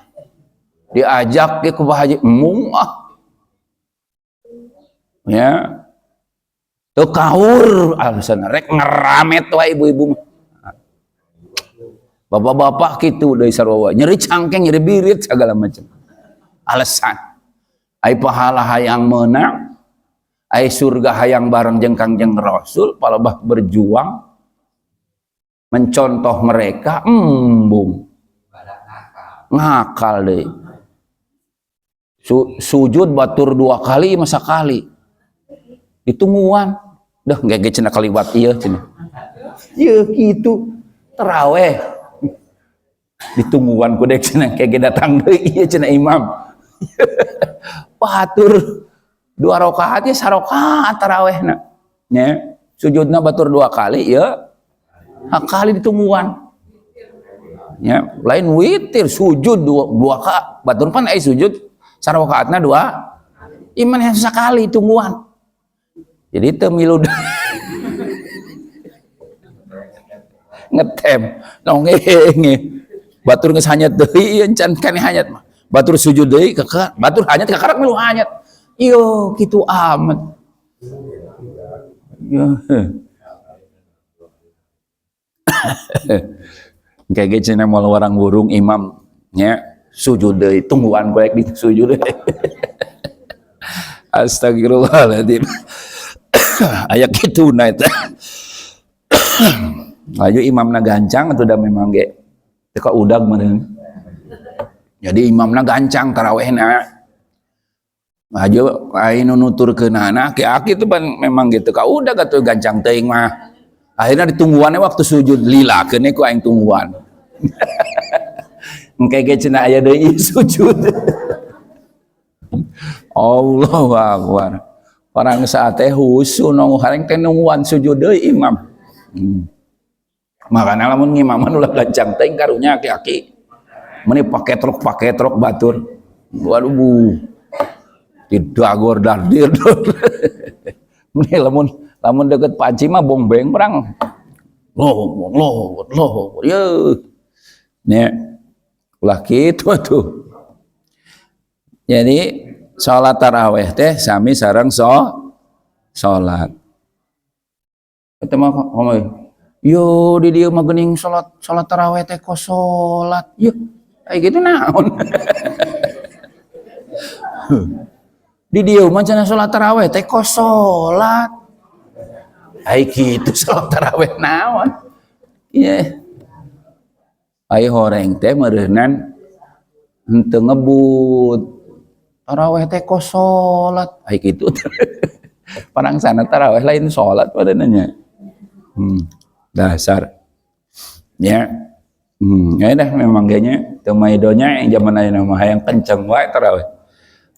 Diajak ke Pak Haji emung ah. Ya. Teu kaur alasan rek ngeramet wae ibu-ibu. Bapak-bapak kitu deui sarua nyeri cangkeng, nyeri birit segala macam. Alasan ai pahala hayang meunang, ai surga hayang bareng jeung Kangjeng Rasul, palebah berjuang mencontoh mereka embung. Ngakal deui. Sujud batur 2 kali masa kali. Ditungguan dah gege cenah kaliwat ieu cenah. Ieu kitu taraweh. Ditungguan ku dek cenah gege datang deui ieu cenah imam. Batur 2 rakaat ya sarakaat tarawehna. Nya, sujudna batur 2 kali ya. Hakali ditungguan. Ya, lain witir sujud 2 kali. Batur pan ai sujud sarakaatna 2. Iman yang sakali tungguan. Jadi temilu ngetem nongenge batur geus hanyat deui ieu encan kene hanyat mah batur sujud deui batur hanyat ka karak milu hanyat iyo kitu amat kayak cenah moal warang burung imam nya sujud deui tungguan goek di sujud deui. Astagfirullahaladzim. Aya kituna eta. Aju imamna gancang atuh da memang ge teu ka udag meureun. Jadi imamna gancang tarawehna. Aju ai nu nuturkeunana aki-aki teh memang gitu ka udag atuh gancang teuing mah. Akhirna ditungguannya waktu sujud lilakeun ku aing tungguan. Engke ge cenah aya deui sujud. Allahu Akbar. Orang saatnya husu nunggu hareng teh nungguan sujud deui imam. Makana lamun ngimaman ulah gancang teh karunya aki-aki. Meni paketrok batur. Waduh. Didagor dardir. Meni lamun deket panci mah bongbeng perang. Loh. Ye. Nya. Ulah kitu atuh. Jadi salat taraweh teh sami sareng salat. Eta mah yo di dieu mah geuning salat taraweh teh kos salat. Yo, aya kitu naon? Di dieu mah cenah salat taraweh teh kos salat. Aya kitu salat taraweh naon? Ieu. Aya horeng teh meureunan henteu ngebut. Taraweh teh kos salat, ai kitu. Parangsana taraweh lain salat padananya. Dasar. Ya. Ya dah memang ganya teu maidonya yang zaman ayeuna mah hayang kenceng wae taraweh.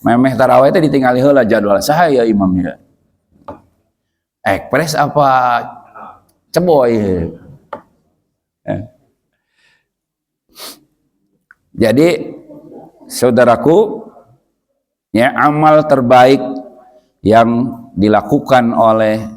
Memeh taraweh teh ditinggali heula jadwal saha ya imamnya. Ekspres apa ceboy. Jadi saudaraku, ya, amal terbaik yang dilakukan oleh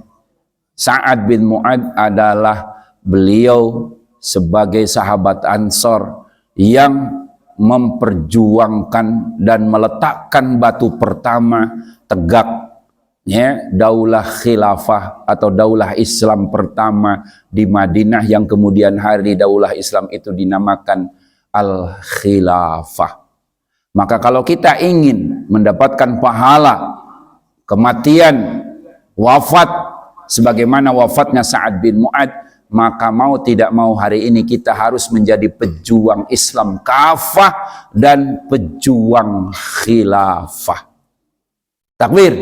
Sa'ad bin Mu'ad adalah beliau sebagai sahabat Ansor yang memperjuangkan dan meletakkan batu pertama tegaknya daulah khilafah atau daulah Islam pertama di Madinah, yang kemudian hari daulah Islam itu dinamakan Al-Khilafah. Maka kalau kita ingin mendapatkan pahala kematian wafat sebagaimana wafatnya Sa'ad bin Mu'ad, maka mau tidak mau hari ini kita harus menjadi pejuang Islam kafah dan pejuang khilafah. Takbir.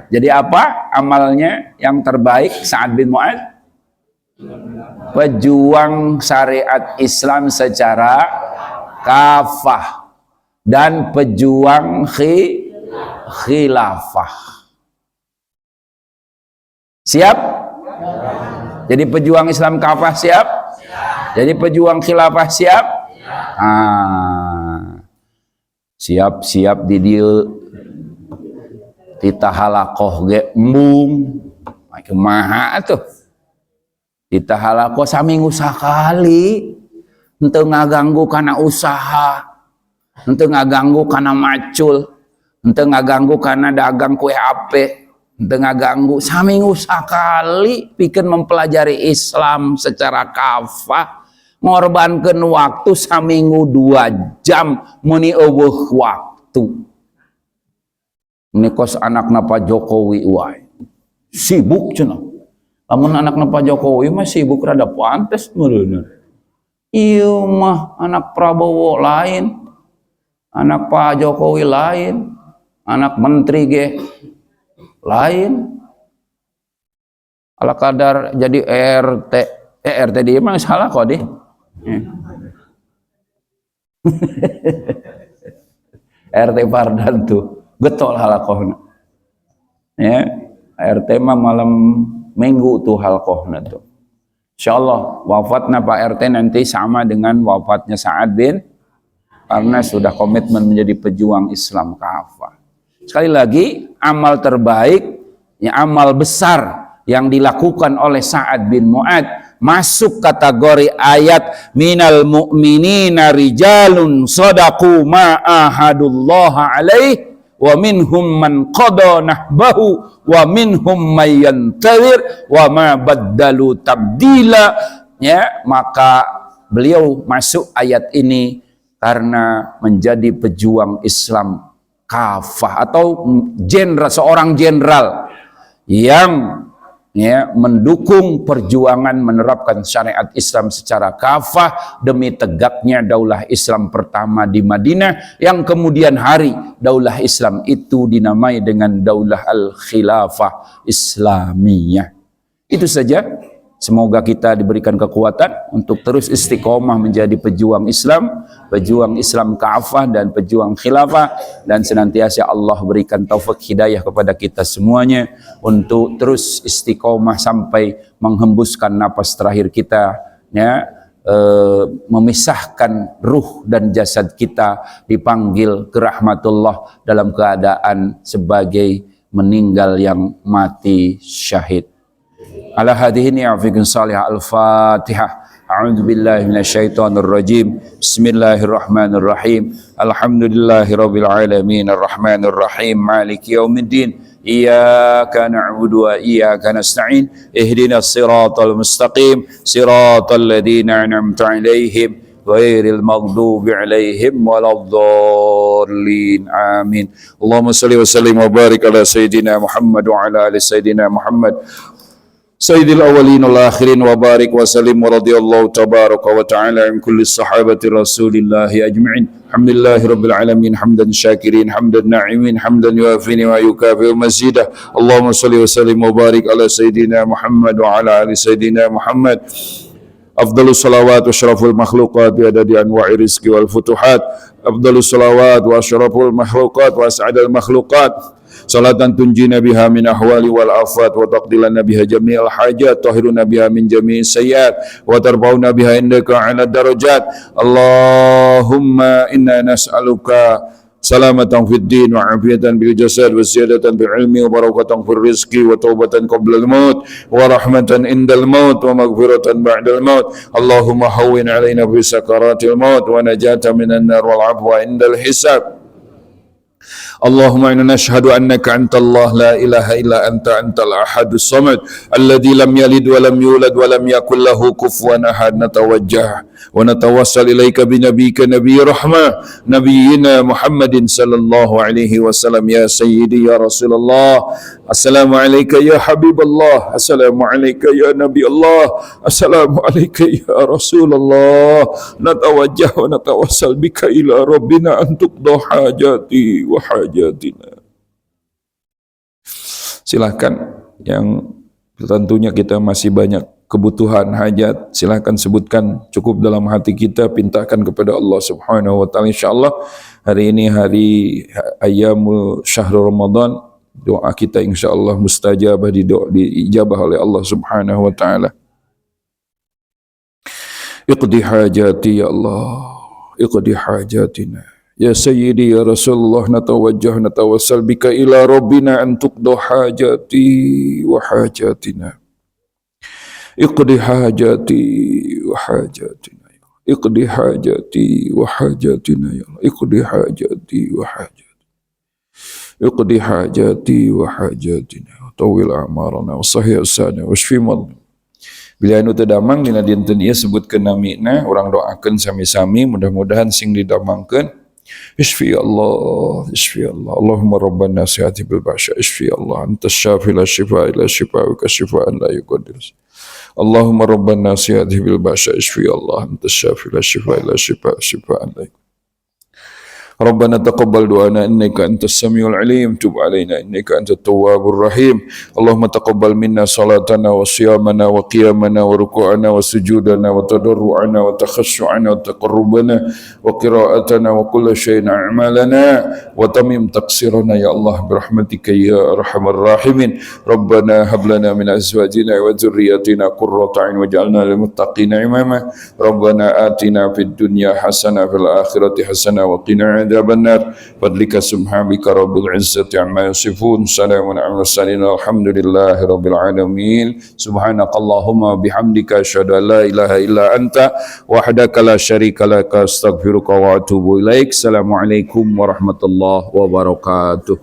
Jadi apa amalnya yang terbaik Sa'ad bin Mu'ad? Pejuang syariat Islam secara kafah dan pejuang khilafah. Siap? Jadi pejuang Islam kafah siap? Jadi pejuang khilafah siap? Siap-siap di dieu tita halakoh ge embung. Kumaha atuh? Tita halakoh saminggu sakali. Henteu ngaganggu kana usaha. Henteu ngaganggu kana macul. Henteu ngaganggu kana dagang kue ape. Henteu ngaganggu saminggu sakali pikeun mempelajari Islam secara kafah. Ngorbankeun waktu saminggu 2 jam muni eueuh waktu. Ini kos anakna Pak Jokowi wae. Sibuk cenah. Lamun anakna Pak Jokowi mah sibuk rada pantes meureunna. Ieu mah anak Prabowo lain. Anak Pak Jokowi lain. Anak menteri ge lain. Ala kadar jadi RT. RT dia mah salah kok deh. RT Pardan tuh getol halakohna. Ya, RT mah malam minggu tuh halakohna tuh. Insyaallah wafatnya Pak RT nanti sama dengan wafatnya Sa'ad bin, karena sudah komitmen menjadi pejuang Islam kafah. Sekali lagi, amal terbaik, ya amal besar yang dilakukan oleh Sa'ad bin Mu'ad masuk kategori ayat minal mu'minina rijalun sadaqu ma ahadullaha alaih wa minhum man qada nahbahu wa minhum may yantazir wa ma baddalu tabdila. Ya, maka beliau masuk ayat ini karena menjadi pejuang Islam kafah atau seorang jenderal yang ya mendukung perjuangan menerapkan syariat Islam secara kafah demi tegaknya daulah Islam pertama di Madinah, yang kemudian hari daulah Islam itu dinamai dengan daulah al-khilafah Islamiyah. Itu saja. Semoga kita diberikan kekuatan untuk terus istiqomah menjadi pejuang Islam kafah dan pejuang khilafah, dan senantiasa Allah berikan taufik hidayah kepada kita semuanya untuk terus istiqomah sampai menghembuskan napas terakhir kita, ya, memisahkan ruh dan jasad kita dipanggil ke rahmatullah dalam keadaan sebagai meninggal yang mati syahid. Ala hadhihi ni'afikum salihah al-fatihah. A'udzu billahi minasyaitonir rajim. Bismillahirrahmanirrahim. Alhamdulillahirabbil alamin arrahmanir rahim maliki yaumiddin. Iyyaka na'budu wa iyyaka nasta'in. Ihdinas siratal mustaqim, siratal ladzina an'amta 'alaihim ghairil maghdubi 'alaihim waladdallin. Amin. Allahumma shalli wa sallim wa barik ala sayidina Muhammad wa ala ali sayidina Muhammad Sayyidil awwalin wal akhirin wa barik wa sallim wa radiyallahu tabaraka wa ta'ala an kulli sahabati rasulillahi ajma'in. Alhamdulillahi rabbil alamin hamdan syakirin hamdan na'imin hamdan yuafini wa yukafi mazidah. Allahumma salli wa sallim wa barik ala sayyidina Muhammad wa ala ali sayyidina Muhammad. Afdalus salawat wa syaraful makhluqat bi adadi anwa'i rizqi wal futuhat. Afdalus salawat wa syaraful makhluqat wa as'adal makhluqat. Salatan tunjina biha min ahwali wal afat wa taqdilana biha jami'al hajat tahiruna biha min jami'is sayyiat wa tarbauna biha indaka 'ala darajat. Allahumma inna nas'aluka salamatan fid din wa afiyatan bil jasad wa ziyadatan bil ilmi wa barakatan fil rizqi wa taubatan qabla al maut wa rahmatan indal maut wa maghfiratan ba'dal maut. Allahumma hawwin 'alaina fi sakaratil maut wa najatan minan nar wal 'afwa indal hisab. Allahumma inna nashhadu annaka antallah la ilaha illa antal ahadus samad alladzi lam yalid wa lam yulad wa lam yakul lahu kufuwan ahad. Natawajjah wa natawassal ilaika bi nabiyyika nabiyyi rahmah nabiyyina Muhammadin sallallahu alaihi wasallam. Ya sayyidi ya Rasulullah, assalamu alayka ya habiballah, assalamu alayka ya nabi Allah, assalamu alayka ya Rasulullah. Natawajjah wa natawassal bika ila rabbina an tuqda hajati wa hajatina. Silahkan, yang tentunya kita masih banyak kebutuhan hajat, silahkan sebutkan, cukup dalam hati kita, pintakan kepada Allah subhanahu wa ta'ala. InsyaAllah hari ini hari Ayyamul Syahrul Ramadan, doa kita insyaAllah mustajabah, diijabah oleh Allah subhanahu wa ta'ala. اقضي حاجاتي يا الله، اقضي حاجاتنا يا سيدي يا رسول الله. نتوسل بك إلى ربنا أن تقضى حاجاتي وحاجاتنا. اقضي حاجاتي وحاجاتنا، اقضي حاجاتي وحاجاتنا يا الله، اقضي حاجاتي وحاجاتي، اقضي حاجاتي وحاجاتنا، طول أعمارنا وصحي أسانا واشفي مرضنا. Bila anu terdamang dina dinten ieu sebutkeun namina, urang doakeun sami-sami mudah-mudahan sing didamangkeun isfi Allah, isfi Allah. Allahumma rabbana sihati bil basya, isfi Allah, antas syafi la shifa ila shifa'uka shifaan la yuqadir. Allahumma rabbana sihati bil basya, isfi Allah, antas syafi la shifa ila shifaan la yuqadir. ربنا تقبل دعانا إنك أنت السميع العليم، تب علينا إنك أنت التواب الرحيم. اللهم تقبل منا صلاتنا وصيامنا وقيامنا وركوعنا وسجودنا وتضرعنا وتخشعنا وتقربنا وقراءتنا وكل شيء أعمالنا، وتمم تقصيرنا يا الله برحمتك يا أرحم الراحمين. ربنا هب لنا من أزواجنا وذرياتنا قرة أعين واجعلنا للمتقين إماما. ربنا آتنا في الدنيا حسنة في الآخرة حسنة وقنا عذاب النار. فضلك سبحانك رب العزة عما يصفون، سلام على المرسلين، الحمد لله رب العالمين. سبحانك اللهم وبحمدك أشهد أن لا إله إلا أنت وحدك لا شريك لك، أستغفرك وأتوب إليك. السلام عليكم ورحمة الله وبركاته.